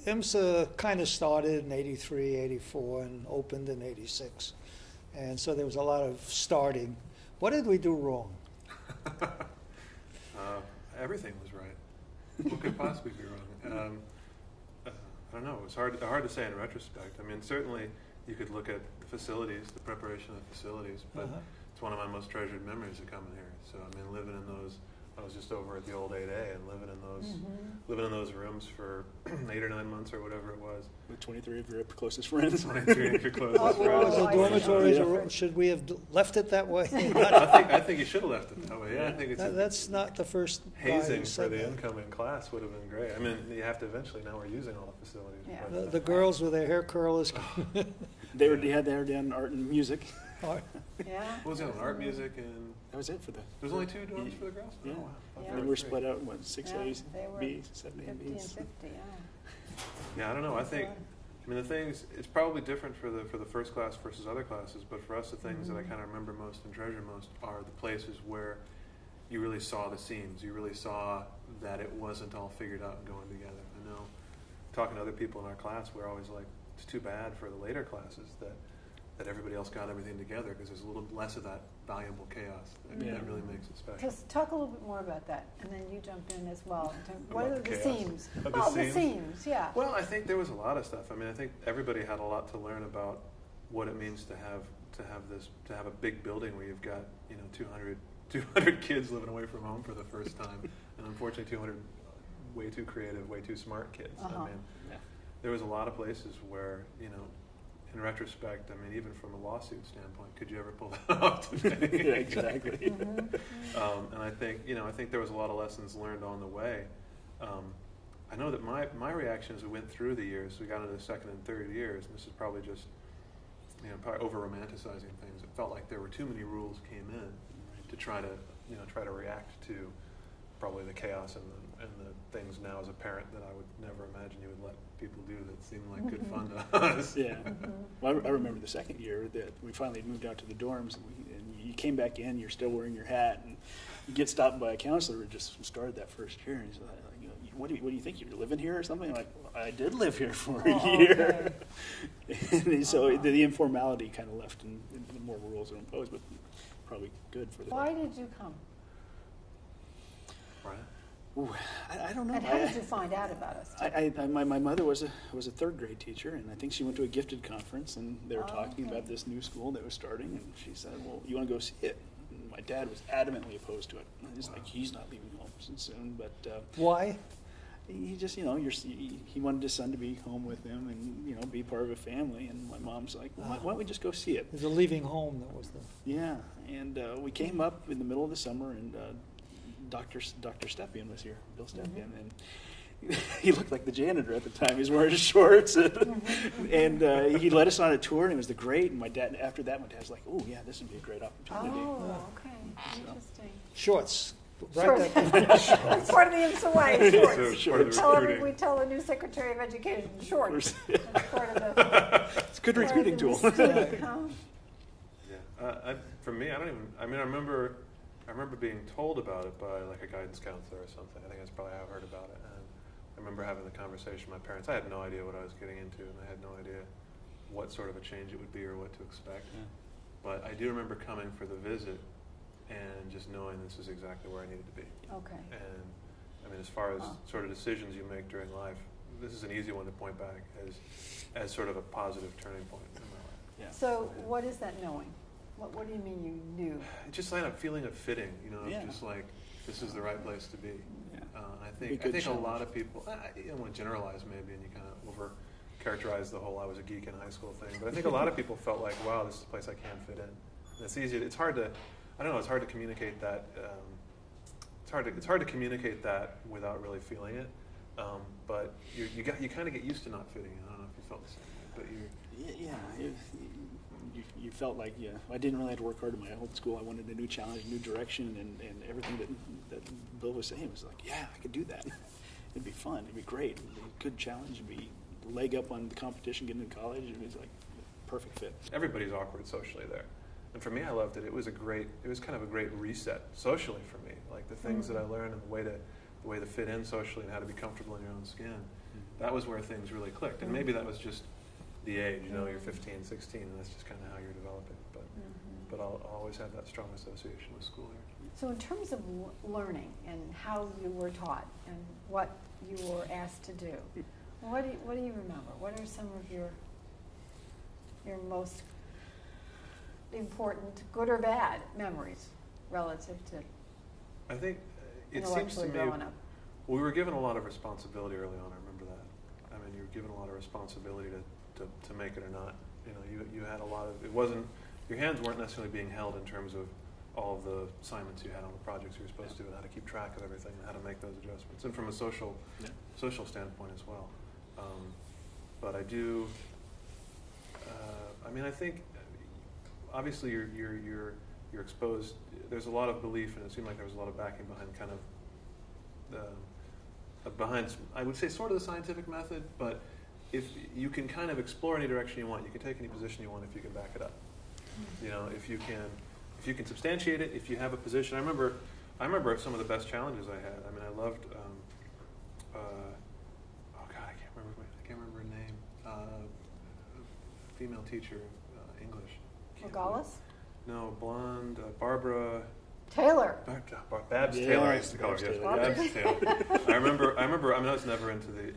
IMSA kind of started in '83, '84, and opened in '86. And so there was a lot of starting. What did we do wrong? Everything was right. What could possibly be wrong? I don't know. It's hard to say in retrospect. I mean, certainly you could look at the facilities, the preparation of the facilities, but it's one of my most treasured memories of coming here. So I mean, living in those. I was just over at the old 8A and living in those rooms for 8 or 9 months or whatever it was. With 23 of your closest friends. 23 of your closest friends. The dormitories, should we have left it that way? I think you should have left it that way. Yeah, I think that's not the first hazing for the incoming class would have been great. I mean, you have to eventually. Now we're using all the facilities. Yeah. The girls with their hair curlers. They had down art and music. Art. Yeah. What was it? Art, music, and that was it for the. There's only 2 dorms for the girls. Yeah. Oh, wow. Yeah. And we're split out. What 6 A's, were B's, 7 A's, 50 and B's. 50. Yeah. Yeah, I don't know. I think. I mean, the things. It's probably different for the first class versus other classes, but for us, the things that I kind of remember most and treasure most are the places where you really saw the seams. You really saw that it wasn't all figured out and going together. I know. Talking to other people in our class, we're always like, it's too bad for the later classes that everybody else got everything together because there's a little less of that valuable chaos that really makes it special. Just talk a little bit more about that, and then you jump in as well. What are the chaos? seams? The seams, yeah. Well, I think there was a lot of stuff. I mean, I think everybody had a lot to learn about what it means to have a big building where you've got 200 kids living away from home for the first time, and unfortunately 200 way too creative, way too smart kids. I mean, there was a lot of places where in retrospect, I mean, even from a lawsuit standpoint, could you ever pull that off today? Yeah, exactly. And I think there was a lot of lessons learned on the way. I know that my reaction as we went through the years, we got into the second and third years, and this is probably just, probably over-romanticizing things. It felt like there were too many rules came in to try to react to probably the chaos and the things now as a parent that I would never imagine you would let people do that seemed like good fun to us. Yeah. Well, I remember the second year that we finally moved out to the dorms, and you came back in, you're still wearing your hat, and you get stopped by a counselor who just started that first year, and he's like, what do you think, you're living here or something? Like, well, I did live here for a year. Okay. And so the informality kind of left, and the more rules are imposed, but probably good for the. Why did you come? Right. Ooh, I don't know. And how did you find out about us? My mother was a third grade teacher, and I think she went to a gifted conference, and they were talking about this new school that was starting, and she said, well, you want to go see it? And my dad was adamantly opposed to it. He's like, he's not leaving home soon, but why? He just, he wanted his son to be home with him and, be part of a family. And my mom's like, well, why don't we just go see it? There's a leaving home that was the. Yeah, and we came up in the middle of the summer, and Dr. Stepien was here, Bill Stepien, and he looked like the janitor at the time. He was wearing his shorts, and he led us on a tour, and it was great. And my dad, after that, my dad's like, oh, yeah, this would be a great opportunity. Oh, okay, interesting. Shorts. Shorts. That's part of the IMSA way, shorts. So We tell the new Secretary of Education, shorts. That's part of the. It's a good recruiting tool. For me, I remember being told about it by like a guidance counselor or something. I think that's probably how I heard about it. And I remember having the conversation with my parents. I had no idea what I was getting into, and I had no idea what sort of a change it would be or what to expect. Yeah. But I do remember coming for the visit and just knowing this is exactly where I needed to be. Okay. And I mean, as far as sort of decisions you make during life, this is an easy one to point back as sort of a positive turning point in my life. Yeah. So what is that knowing? What do you mean you knew? Just like a feeling of fitting, just like this is the right place to be. Yeah. I think a lot of people, I don't want to generalize maybe, and you kind of over-characterize the whole I was a geek in high school thing, but I think a lot of people felt like, wow, this is a place I can fit in. And it's easy. It's hard to, it's hard to communicate that. It's hard to communicate that without really feeling it. But you kind of get used to not fitting in. I don't know if you felt the same way, but you felt like, I didn't really have to work hard in my old school. I wanted a new challenge, a new direction, and everything that Bill was saying was like, yeah, I could do that. It'd be fun. It'd be great. It'd be a good challenge. It'd be a leg up on the competition, getting into college. It was like perfect fit. Everybody's awkward socially there. And for me, I loved it. It was kind of a great reset socially for me. Like the things that I learned and the way to fit in socially and how to be comfortable in your own skin. that was where things really clicked. And maybe that was just the age, you know, you're 15, 16, and that's just kind of how you're developing. But I'll always have that strong association with school here. So in terms of learning and how you were taught and what you were asked to do, what do you remember? What are some of your most important, good or bad, memories relative to I think it seems to me growing up? We were given a lot of responsibility early on. I remember that. I mean, you were given a lot of responsibility to make it or not. You know, you had a lot of, it wasn't, your hands weren't necessarily being held in terms of all of the assignments you had on the projects you were supposed to do and how to keep track of everything and how to make those adjustments. And from a social standpoint as well. But I do, I mean, I think obviously you're exposed, there's a lot of belief, and it seemed like there was a lot of backing behind kind of, behind, I would say sort of the scientific method, but if you can kind of explore any direction you want, you can take any position you want if you can back it up. You know, if you can substantiate it, if you have a position. I remember some of the best challenges I had. I mean, I loved, oh God, I can't remember her name. Female teacher, English. Regardless? No, blonde, Barbara. Taylor. Babs Taylor, I used to call her. Yes, Babs Taylor. I remember. I mean, I was never into the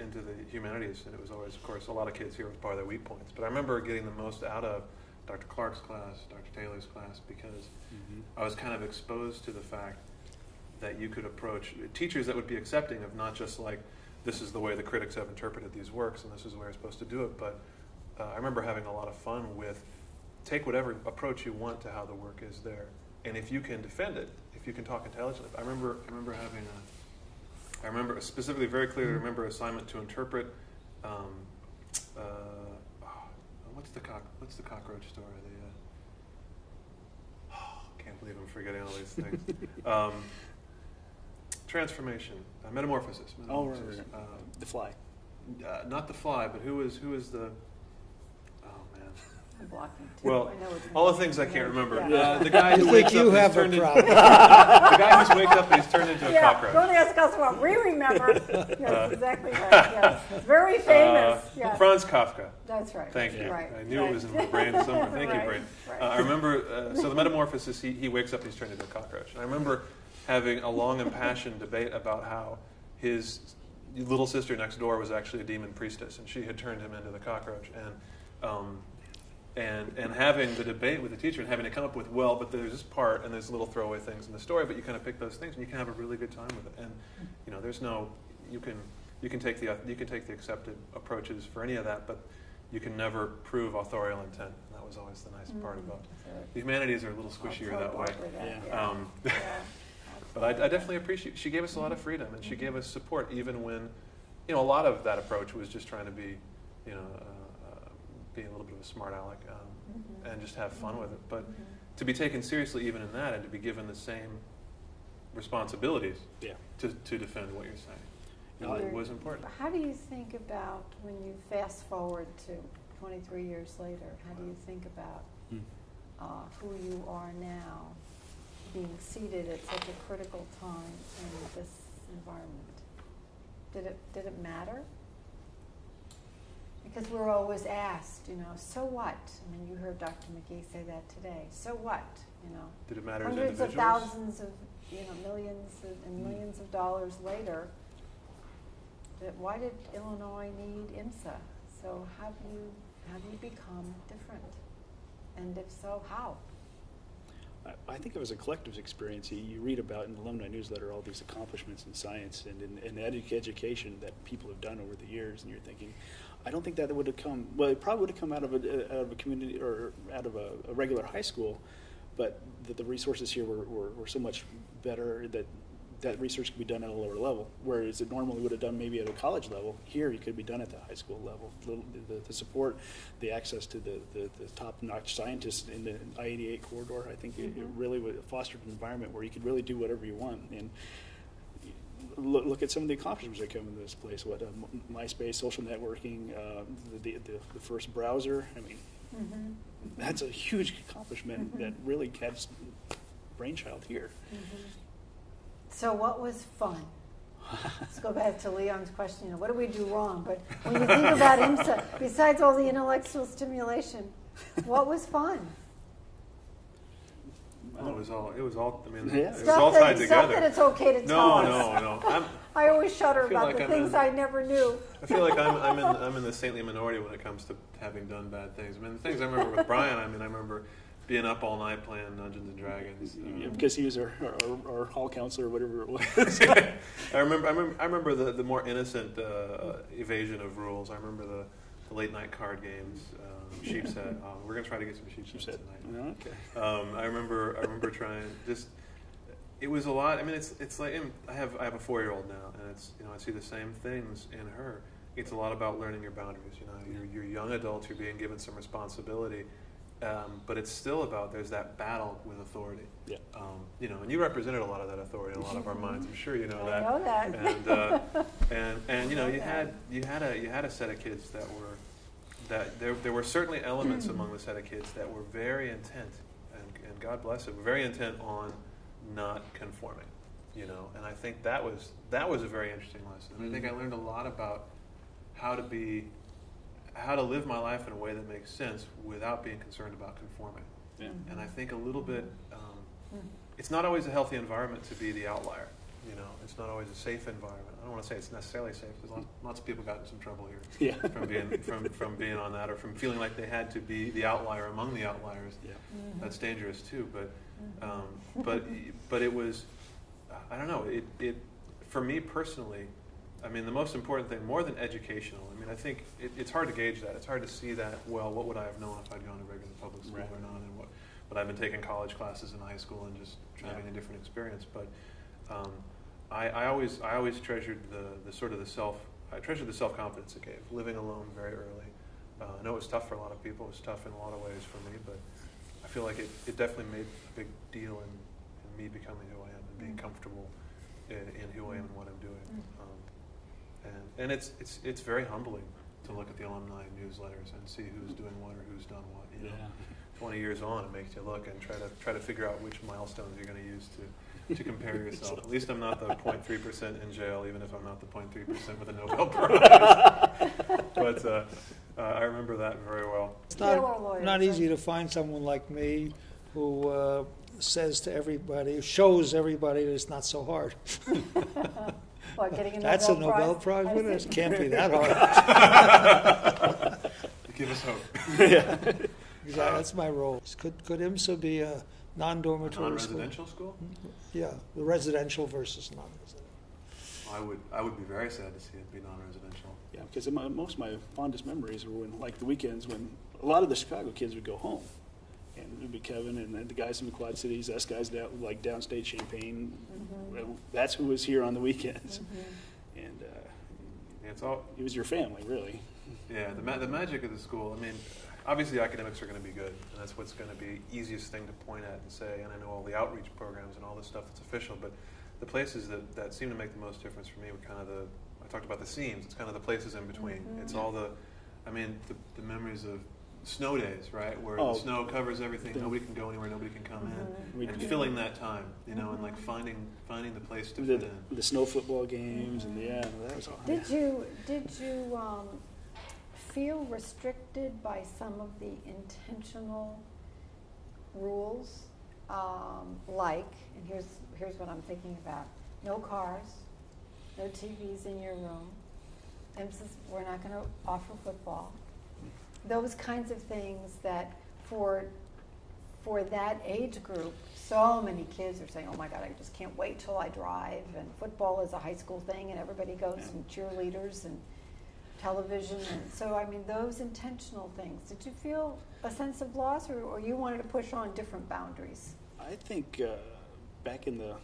humanities, and it was always, of course, a lot of kids here was part of their weak points. But I remember getting the most out of Dr. Clark's class, Dr. Taylor's class, because I was kind of exposed to the fact that you could approach teachers that would be accepting of not just like, this is the way the critics have interpreted these works, and this is the way you're supposed to do it, but I remember having a lot of fun with, take whatever approach you want to how the work is there. And if you can defend it, if you can talk intelligently. I remember specifically, very clearly, remember assignment to interpret, what's the cockroach story? Can't believe I'm forgetting all these things. Transformation, metamorphosis. Oh, right. The Fly. Not The Fly, but who is the? Blocking too. Well, all the things I can't remember. Yeah. The guy who wakes up have and turned a into problem. the guy who's wakes up and he's turned into a cockroach. Don't ask us what we remember. Yes, exactly right. Yes, very famous. Yes. Franz Kafka. That's right. Thank you. Right. I knew it was in my brain somewhere. Thank you, brain. Right. I remember. So the metamorphosis. He wakes up and he's turned into a cockroach. And I remember having a long impassioned debate about how his little sister next door was actually a demon priestess, and she had turned him into the cockroach. And having the debate with the teacher and having to come up with, well, but there's this part and there's little throwaway things in the story, but you kind of pick those things and you can have a really good time with it. And you know, there's no, you can take the accepted approaches for any of that, but you can never prove authorial intent. And that was always the nice part about it. The humanities are a little squishier that way. But I definitely appreciate. She gave us a lot of freedom and she gave us support, even when, you know, a lot of that approach was just trying to be, you know. Be a little bit of a smart aleck and just have fun with it. But to be taken seriously even in that and to be given the same responsibilities to defend what you're saying, it was important. How do you think about, when you fast forward to 23 years later, how do you think about who you are now, being seated at such a critical time in this environment? Did it matter? Because we're always asked, you know, so what? I mean, you heard Dr. McGee say that today. So what? You know, did it matter hundreds as of thousands of, you know, millions and millions of dollars later. Why did Illinois need IMSA? So have you become different? And if so, how? I think it was a collective experience. You read about in the alumni newsletter all these accomplishments in science and in education that people have done over the years, and you're thinking, I don't think that would have come. Well, it probably would have come out of a community or out of a regular high school, but the resources here were so much better that research could be done at a lower level, whereas it normally would have done maybe at a college level. Here, it could be done at the high school level. The support, the access to the top-notch scientists in the I-88 corridor, I think it really fostered an environment where you could really do whatever you want. And look at some of the accomplishments that come into this place. MySpace, social networking, the first browser. I mean, that's a huge accomplishment that really had brainchild here. So what was fun? Let's go back to Leon's question, you know, what do we do wrong? But when you think about IMSA, besides all the intellectual stimulation, what was fun? Well, it was all. I mean, Yeah. it was all tied together. Stuff that it's okay to tell us. No. I always shudder about like the I'm things I never knew. I feel like I'm in the saintly minority when it comes to having done bad things. I mean, the things I remember with Brian. I mean, I remember being up all night playing Dungeons and Dragons. Because he was our hall counselor or whatever it was. I remember the more innocent evasion of rules. I remember the late night card games. Sheep's Head. We're gonna try to get some Sheep's Head tonight. Okay. I remember trying just. It was a lot. I mean, it's like I have a 4-year-old now, and it's I see the same things in her. It's a lot about learning your boundaries. You're young adults. You're being given some responsibility, but it's still about there's that battle with authority. Yeah. And you represented a lot of that authority in a lot of our minds. I'm sure you know that. I know that. And you had a set of kids that there were certainly elements among the set of kids that were very intent, and God bless it, were very intent on not conforming, and I think that was a very interesting lesson. And I think I learned a lot about how to live my life in a way that makes sense without being concerned about conforming. Yeah. And I think a little bit, it's not always a healthy environment to be the outlier. It's not always a safe environment. I don't want to say it's necessarily safe because lots of people got in some trouble here from being on that, or from feeling like they had to be the outlier among the outliers. Yeah. That's dangerous too. But it was, I don't know. It for me personally, I mean, the most important thing, more than educational. I mean, I think it's hard to gauge that. It's hard to see that. Well, what would I have known if I'd gone to regular public school or not, and what I've been taking college classes in high school and just having a different experience. But I always treasured the self-confidence it gave. Living alone very early. I know it was tough for a lot of people. It was tough in a lot of ways for me, but I feel like it definitely made a big deal in me becoming who I am and being comfortable in who I am and what I'm doing. And it's very humbling to look at the alumni newsletters and see who's doing what or who's done what. 20 years on, it makes you look and try to figure out which milestones you're going to use to compare yourself. At least I'm not the 0.3% in jail, even if I'm not the 0.3% with a Nobel Prize. But I remember that very well. It's not easy to find someone like me who says to everybody, shows everybody that it's not so hard. What, getting a That's Nobel a Nobel Prize winner? It can't be that hard. Give us hope. Yeah. Exactly, that's my role. Could IMSA be a non-dormitory non-residential school? Yeah, the residential versus non-residential. I would be very sad to see it be non-residential. Yeah, because most of my fondest memories were when, like the weekends, when a lot of the Chicago kids would go home. And it would be Kevin and the guys from the Quad Cities, us guys down, like downstate Champaign. That's who was here on the weekends. And it was your family, really. Yeah, the magic of the school, I mean, obviously academics are going to be good, and that's what's going to be easiest thing to point at and say, and I know all the outreach programs and all this stuff that's official, but the places that seem to make the most difference for me were kind of I talked about the seams, it's kind of the places in between. It's all the memories of snow days, right, where the snow covers everything, nobody can go anywhere, nobody can come in, and filling that time, and like finding the place to fit in. The snow football games, and that was all. Did you feel restricted by some of the intentional rules, and here's what I'm thinking about: no cars, no TVs in your room. IMSA, we're not going to offer football. Those kinds of things that for that age group, so many kids are saying, oh my God, I just can't wait till I drive, and football is a high school thing, and everybody goes, and cheerleaders and television, and so I mean those intentional things. Did you feel a sense of loss, or you wanted to push on different boundaries? I think back in the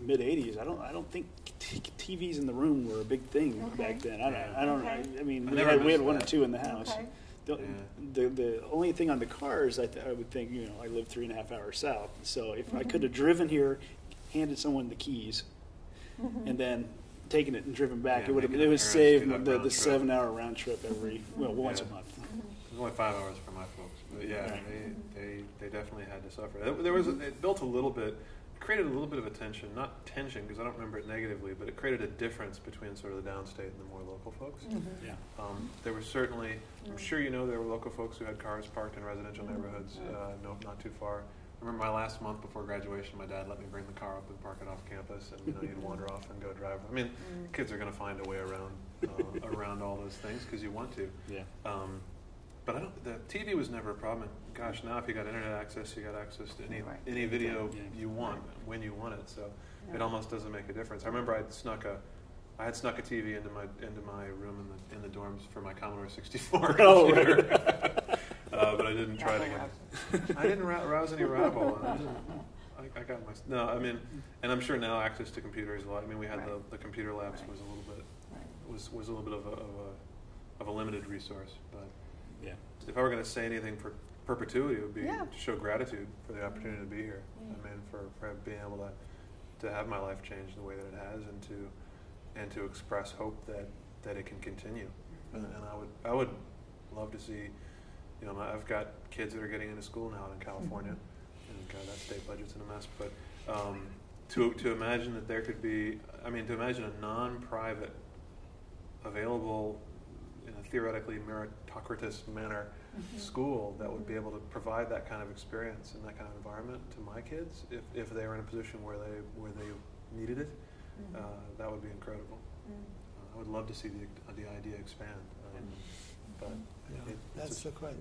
mid '80s, I don't think TVs in the room were a big thing back then. I mean, we had one or two in the house. Okay. The only thing on the cars, I would think, I live 3.5 hours south, so if I could have driven here, handed someone the keys, and then taken it and driven back, it would save the 7-hour round trip once a month. It was only 5 hours for my folks, but they definitely had to suffer. It built a little bit created a little bit of a tension, not tension because I don't remember it negatively, but it created a difference between sort of the downstate and the more local folks. Yeah. There were certainly, I'm sure you know, there were local folks who had cars parked in residential neighborhoods, not too far. I remember my last month before graduation, my dad let me bring the car up and park it off campus, and you'd wander off and go drive. I mean, kids are going to find a way around all those things because you want to. Yeah. But the TV was never a problem. Gosh, now if you got internet access, you got access to any video you want when you want it. So it almost doesn't make a difference. I remember I had snuck a TV into my room in the dorms for my Commodore 64 computer. But I didn't try to get. I didn't rouse any rabble. I got my I mean, and I'm sure now access to computers a lot. I mean, we had the computer labs was a little bit was a little bit of a limited resource. But if I were going to say anything for perpetuity, it would be to show gratitude for the opportunity to be here. I mean, for being able to have my life change the way that it has, and to express hope that it can continue. And I would love to see. I've got kids that are getting into school now in California, and God, that state budget's in a mess. But to imagine that there could be, to imagine a non-private, available, in a theoretically meritocratic manner, school that would be able to provide that kind of experience and that kind of environment to my kids, if they were in a position where they needed it, that would be incredible. I would love to see the idea expand, but that's the question.